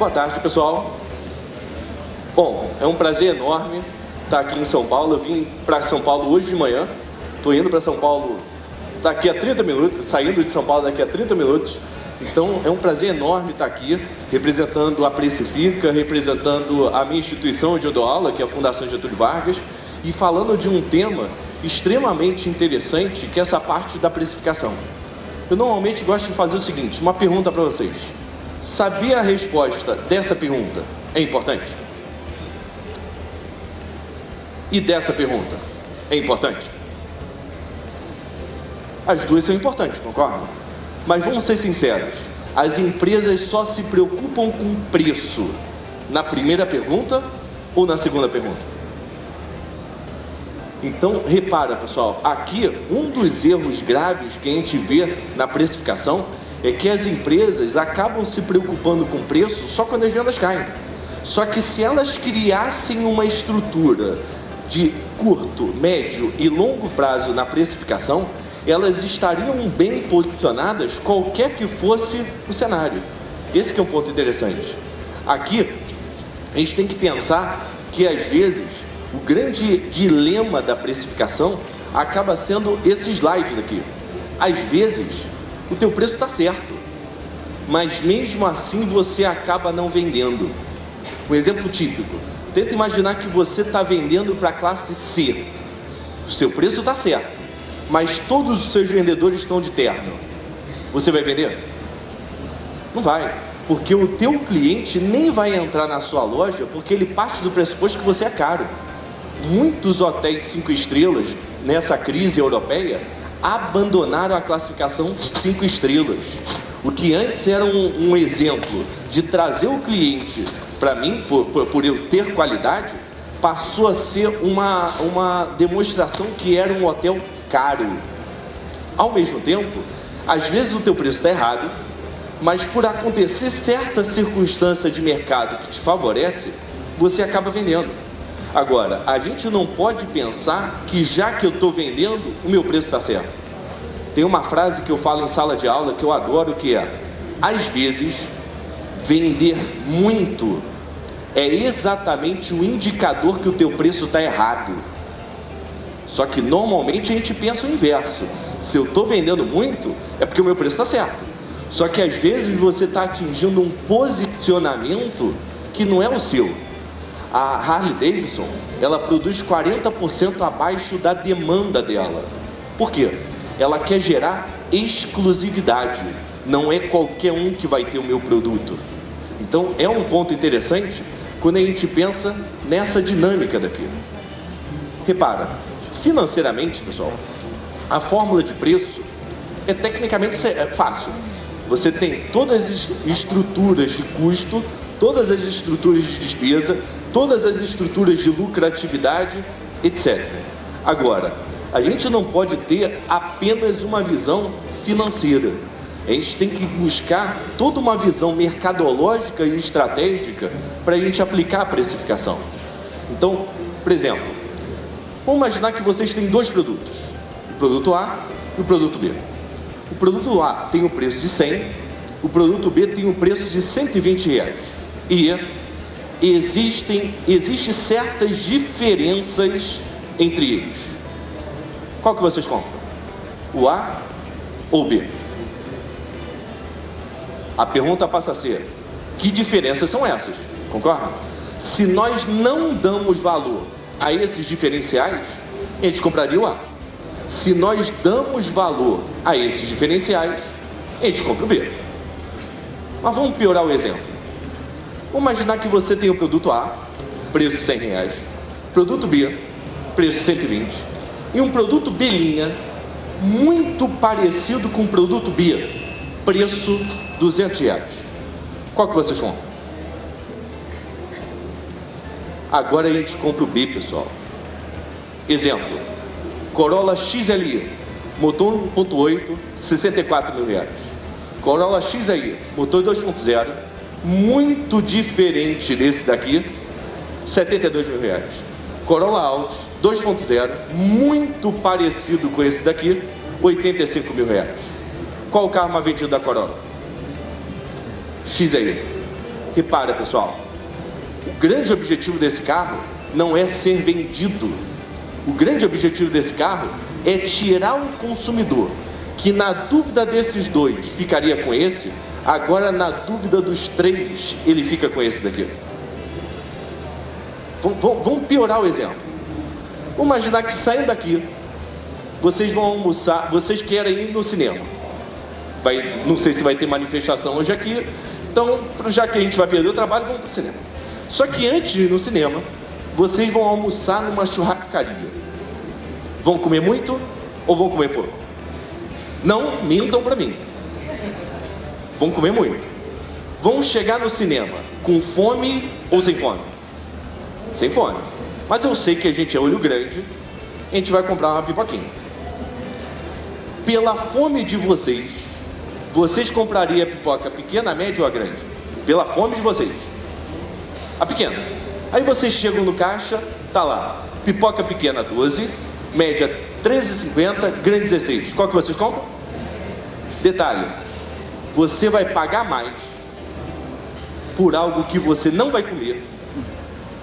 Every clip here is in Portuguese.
Boa tarde, pessoal. Bom, é um prazer enorme estar aqui em São Paulo. Eu vim para São Paulo hoje de manhã. Estou indo para São Paulo daqui a 30 minutos, saindo de São Paulo daqui a 30 minutos. Então, é um prazer enorme estar aqui, representando a Precifica, representando a minha instituição onde eu dou aula, que é a Fundação Getúlio Vargas, e falando de um tema extremamente interessante, que é essa parte da precificação. Eu normalmente gosto de fazer o seguinte, uma pergunta para vocês. Saber a resposta dessa pergunta é importante? E dessa pergunta é importante? As duas são importantes, concordam? Mas vamos ser sinceros, as empresas só se preocupam com preço na primeira pergunta ou na segunda pergunta? Então, repara, pessoal, aqui um dos erros graves que a gente vê na precificação é que as empresas acabam se preocupando com preço só quando as vendas caem. Só que se elas criassem uma estrutura de curto, médio e longo prazo na precificação, elas estariam bem posicionadas qualquer que fosse o cenário. Esse que é um ponto interessante. Aqui, a gente tem que pensar que às vezes o grande dilema da precificação acaba sendo esse slide daqui. Às vezes, o teu preço está certo, mas mesmo assim você acaba não vendendo. Um exemplo típico, tenta imaginar que você está vendendo para a classe C. O seu preço está certo, mas todos os seus vendedores estão de terno. Você vai vender? Não vai, porque o teu cliente nem vai entrar na sua loja porque ele parte do pressuposto que você é caro. Muitos hotéis 5 estrelas nessa crise europeia abandonaram a classificação 5 estrelas. O que antes era um exemplo de trazer o cliente para mim, por eu ter qualidade, passou a ser uma demonstração que era um hotel caro. Ao mesmo tempo, às vezes o teu preço está errado, mas por acontecer certa circunstância de mercado que te favorece, você acaba vendendo. Agora, a gente não pode pensar que já que eu estou vendendo, o meu preço está certo. Tem uma frase que eu falo em sala de aula que eu adoro, que é: às vezes, vender muito é exatamente o indicador que o teu preço está errado. Só que normalmente a gente pensa o inverso. Se eu estou vendendo muito, é porque o meu preço está certo. Só que às vezes você está atingindo um posicionamento que não é o seu. A Harley Davidson, ela produz 40% abaixo da demanda dela. Por quê? Ela quer gerar exclusividade. Não é qualquer um que vai ter o meu produto. Então é um ponto interessante quando a gente pensa nessa dinâmica daqui. Repara, financeiramente, pessoal, a fórmula de preço é tecnicamente fácil. Você tem todas as estruturas de custo, todas as estruturas de despesa, todas as estruturas de lucratividade, etc. Agora, a gente não pode ter apenas uma visão financeira. A gente tem que buscar toda uma visão mercadológica e estratégica para a gente aplicar a precificação. Então, por exemplo, vamos imaginar que vocês têm dois produtos, o produto A e o produto B. O produto A tem o preço de 100, o produto B tem o preço de R$120. E existem certas diferenças entre eles. Qual que vocês compram? O A ou o B? A pergunta passa a ser: que diferenças são essas? Concordam? Se nós não damos valor a esses diferenciais, a gente compraria o A. Se nós damos valor a esses diferenciais, a gente compra o B. Mas vamos piorar o exemplo. Vamos imaginar que você tem o produto A, preço R$100, produto B, preço 120, e um produto B', muito parecido com o produto B, preço R$200. Qual que vocês compram? Agora a gente compra o B, pessoal. Exemplo, Corolla XLI, motor 1.8, R$64.000. Corolla XAI, motor 2.0, muito diferente desse daqui, R$72.000. Corolla Altis 2.0, muito parecido com esse daqui, R$85.000. Qual o carro mais vendido da Corolla? XAI. repara, pessoal, o grande objetivo desse carro não é ser vendido. O grande objetivo desse carro é tirar o consumidor, que na dúvida desses dois ficaria com esse, agora na dúvida dos três, ele fica com esse daqui. Vamos piorar o exemplo. Vamos imaginar que saindo daqui, vocês vão almoçar, vocês querem ir no cinema. Não sei se vai ter manifestação hoje aqui, então, já que a gente vai perder o trabalho, vamos para o cinema. Só que antes de ir no cinema, vocês vão almoçar numa churrascaria. Vão comer muito ou vão comer pouco? Não mintam para mim. Vão comer muito. Vão chegar no cinema com fome ou sem fome? Sem fome. Mas eu sei que a gente é olho grande, a gente vai comprar uma pipoquinha. Pela fome de vocês, vocês comprariam a pipoca pequena, média ou a grande? Pela fome de vocês. A pequena. Aí vocês chegam no caixa, tá lá, pipoca pequena 12, média 13,50, grande 16. Qual que vocês compram? Detalhe, você vai pagar mais por algo que você não vai comer,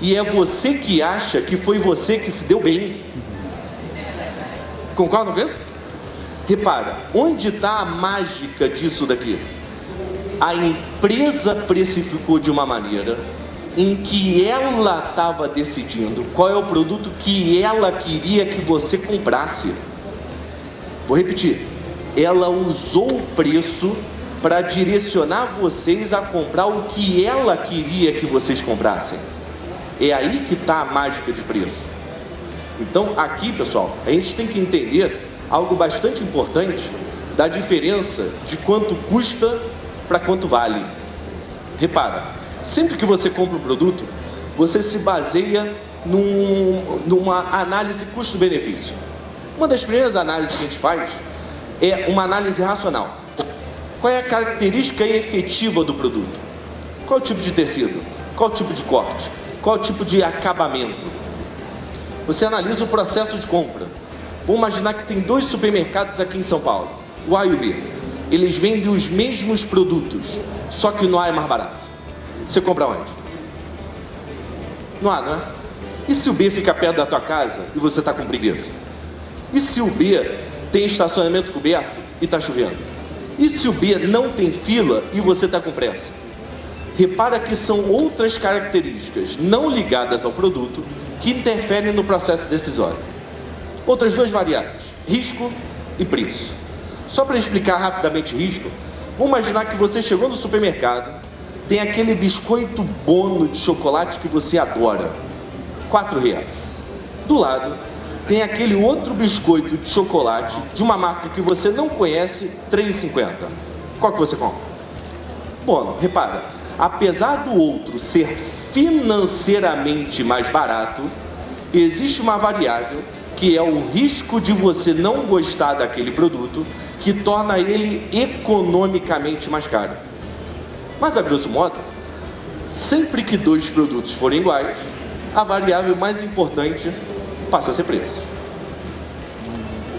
e é você que acha que foi você que se deu bem. Concordam com isso? Repara, onde está a mágica disso daqui? A empresa precificou de uma maneira em que ela estava decidindo qual é o produto que ela queria que você comprasse. Vou repetir, ela usou o preço para direcionar vocês a comprar o que ela queria que vocês comprassem. É aí que está a mágica de preço. Então aqui, pessoal, a gente tem que entender algo bastante importante da diferença de quanto custa para quanto vale. Repara, sempre que você compra um produto, você se baseia numa análise custo-benefício. Uma das primeiras análises que a gente faz é uma análise racional. Qual é a característica efetiva do produto? Qual é o tipo de tecido? Qual é o tipo de corte? Qual é o tipo de acabamento? Você analisa o processo de compra. Vamos imaginar que tem 2 supermercados aqui em São Paulo, o A e o B. Eles vendem os mesmos produtos, só que no A é mais barato. Você compra onde? No A, não é? E se o B fica perto da tua casa e você está com preguiça? E se o B tem estacionamento coberto e está chovendo? E se o B não tem fila e você está com pressa? Repara que são outras características não ligadas ao produto que interferem no processo decisório. Outras 2 variáveis, risco e preço. Só para explicar rapidamente risco, vamos imaginar que você chegou no supermercado, tem aquele biscoito Bono de chocolate que você adora, R$4. Do lado, tem aquele outro biscoito de chocolate de uma marca que você não conhece, R$3,50. Qual que você compra? Bono. Repara, apesar do outro ser financeiramente mais barato, existe uma variável que é o risco de você não gostar daquele produto, que torna ele economicamente mais caro. Mas a grosso modo, sempre que 2 produtos forem iguais, a variável mais importante passa a ser preço.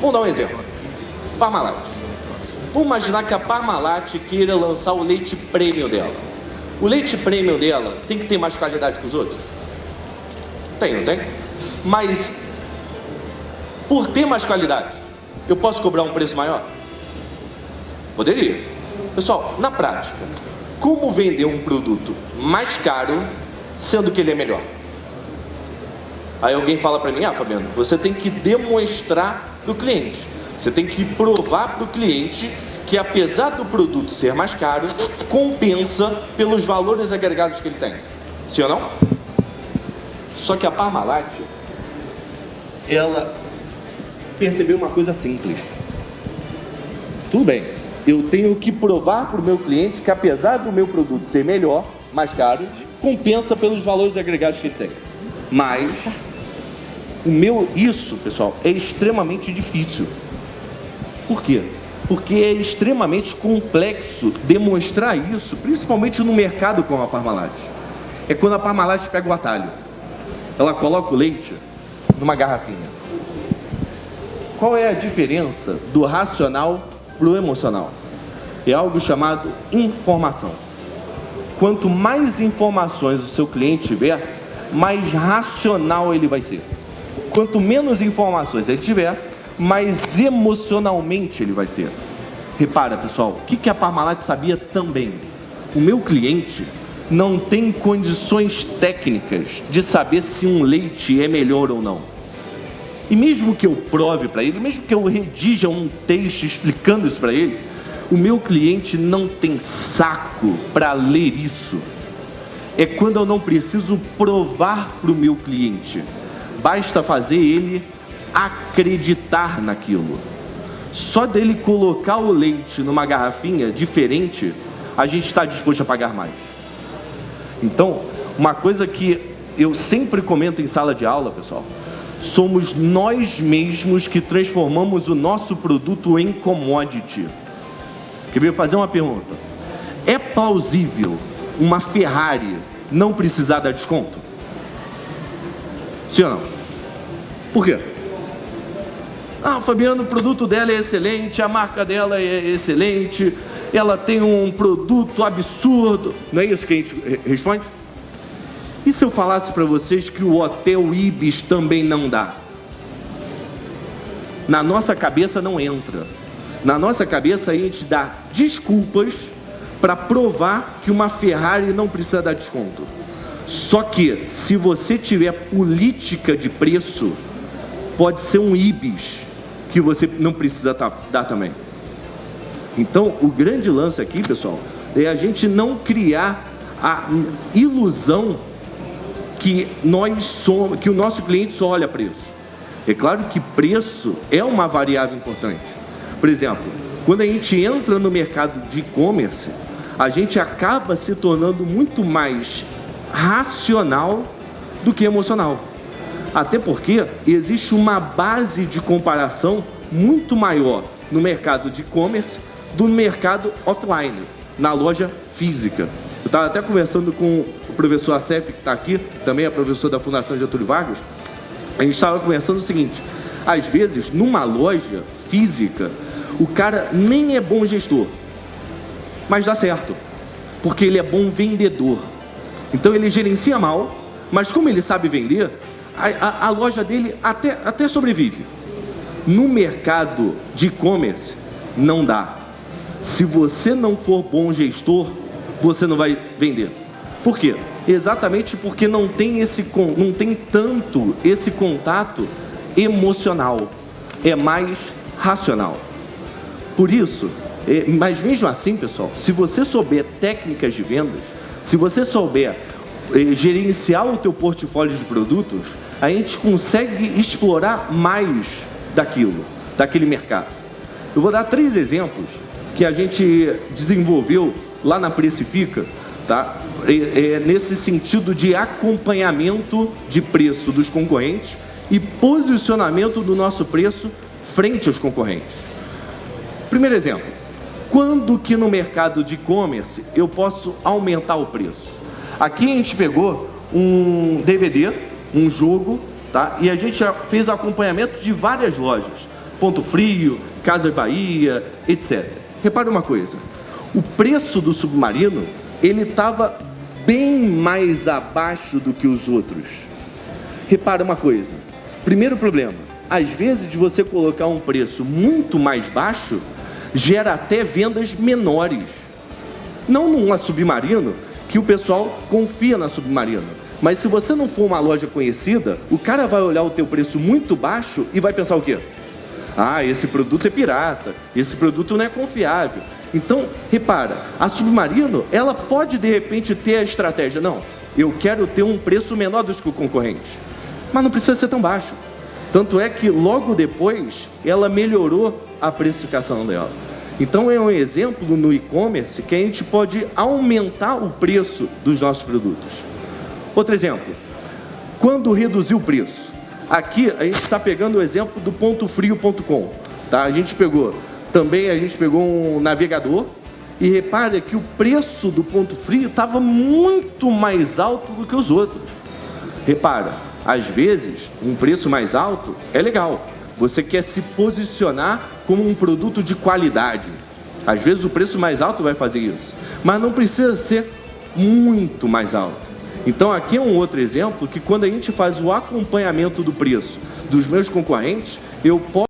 Vamos dar um exemplo. Parmalat. Vamos imaginar que a Parmalat queira lançar o leite premium dela. O leite premium dela tem que ter mais qualidade que os outros? Tem, não tem? Mas por ter mais qualidade, eu posso cobrar um preço maior? Poderia. Pessoal, na prática, como vender um produto mais caro, sendo que ele é melhor? Aí alguém fala para mim, Fabiano, você tem que demonstrar para o cliente. Você tem que provar para o cliente que apesar do produto ser mais caro, compensa pelos valores agregados que ele tem. Sim ou não? Só que a Parmalat, ela percebeu uma coisa simples. Tudo bem, eu tenho que provar para o meu cliente que apesar do meu produto ser melhor, mais caro, compensa pelos valores agregados que ele tem. Mas isso, pessoal, é extremamente difícil. Por quê? Porque é extremamente complexo demonstrar isso, principalmente no mercado como a Parmalat. É quando a Parmalat pega o atalho. Ela coloca o leite numa garrafinha. Qual é a diferença do racional para o emocional? É algo chamado informação. quanto mais informações o seu cliente tiver, mais racional ele vai ser. Quanto menos informações ele tiver, mais emocionalmente ele vai ser. Repara, pessoal, o que a Parmalat sabia também? O meu cliente não tem condições técnicas de saber se um leite é melhor ou não. E mesmo que eu prove para ele, mesmo que eu redija um texto explicando isso para ele, o meu cliente não tem saco para ler isso. É quando eu não preciso provar para o meu cliente. Basta fazer ele acreditar naquilo. Só dele colocar o leite numa garrafinha diferente, a gente está disposto a pagar mais. Então, uma coisa que eu sempre comento em sala de aula, pessoal, somos nós mesmos que transformamos o nosso produto em commodity. Queria fazer uma pergunta. É plausível uma Ferrari não precisar dar desconto? Sim ou não? Por quê? Fabiano, o produto dela é excelente, a marca dela é excelente, ela tem um produto absurdo. Não é isso que a gente responde? E se eu falasse para vocês que o Hotel Ibis também não dá? Na nossa cabeça não entra. Na nossa cabeça a gente dá desculpas para provar que uma Ferrari não precisa dar desconto. Só que, se você tiver política de preço, pode ser um Ibis que você não precisa dar também. Então, o grande lance aqui, pessoal, é a gente não criar a ilusão que nós somos, que o nosso cliente só olha preço. É claro que preço é uma variável importante. Por exemplo, quando a gente entra no mercado de e-commerce, a gente acaba se tornando muito mais racional do que emocional. Até porque existe uma base de comparação muito maior no mercado de e-commerce do mercado offline, na loja física. Eu estava até conversando com o professor Acef, que está aqui, também é professor da Fundação Getúlio Vargas. A gente estava conversando o seguinte: às vezes, numa loja física, o cara nem é bom gestor, mas dá certo, porque ele é bom vendedor. Então ele gerencia mal, mas como ele sabe vender, a loja dele até sobrevive. No mercado de e-commerce, não dá. Se você não for bom gestor, você não vai vender. Por quê? Exatamente porque não tem tanto esse contato emocional. É mais racional. Por isso, mas mesmo assim, pessoal, se você souber técnicas de vendas, se você souber gerenciar o teu portfólio de produtos, a gente consegue explorar mais daquele mercado. Eu vou dar 3 exemplos que a gente desenvolveu lá na Precifica, tá? Nesse sentido de acompanhamento de preço dos concorrentes e posicionamento do nosso preço frente aos concorrentes. Primeiro exemplo: quando que no mercado de e-commerce eu posso aumentar o preço? Aqui a gente pegou um DVD, um jogo, tá? E a gente já fez acompanhamento de várias lojas, Ponto Frio, Casas Bahia, etc. Repare uma coisa: o preço do Submarino, ele estava bem mais abaixo do que os outros. Repara uma coisa: primeiro problema, às vezes de você colocar um preço muito mais baixo, gera até vendas menores. Não numa Submarino, que o pessoal confia na Submarino, mas se você não for uma loja conhecida, o cara vai olhar o teu preço muito baixo e vai pensar o quê? Esse produto é pirata, esse produto não é confiável. Então, repara, a Submarino, ela pode de repente ter a estratégia: não, eu quero ter um preço menor do que o concorrente, mas não precisa ser tão baixo. Tanto é que logo depois ela melhorou a precificação dela. Então é um exemplo no e-commerce que a gente pode aumentar o preço dos nossos produtos. Outro exemplo: quando reduzir o preço. Aqui a gente está pegando o exemplo do pontofrio.com, tá? A gente pegou um navegador e repare que o preço do Ponto Frio estava muito mais alto do que os outros. Repara, às vezes um preço mais alto é legal. Você quer se posicionar como um produto de qualidade. Às vezes o preço mais alto vai fazer isso, mas não precisa ser muito mais alta. Então aqui é um outro exemplo que quando a gente faz o acompanhamento do preço dos meus concorrentes, eu posso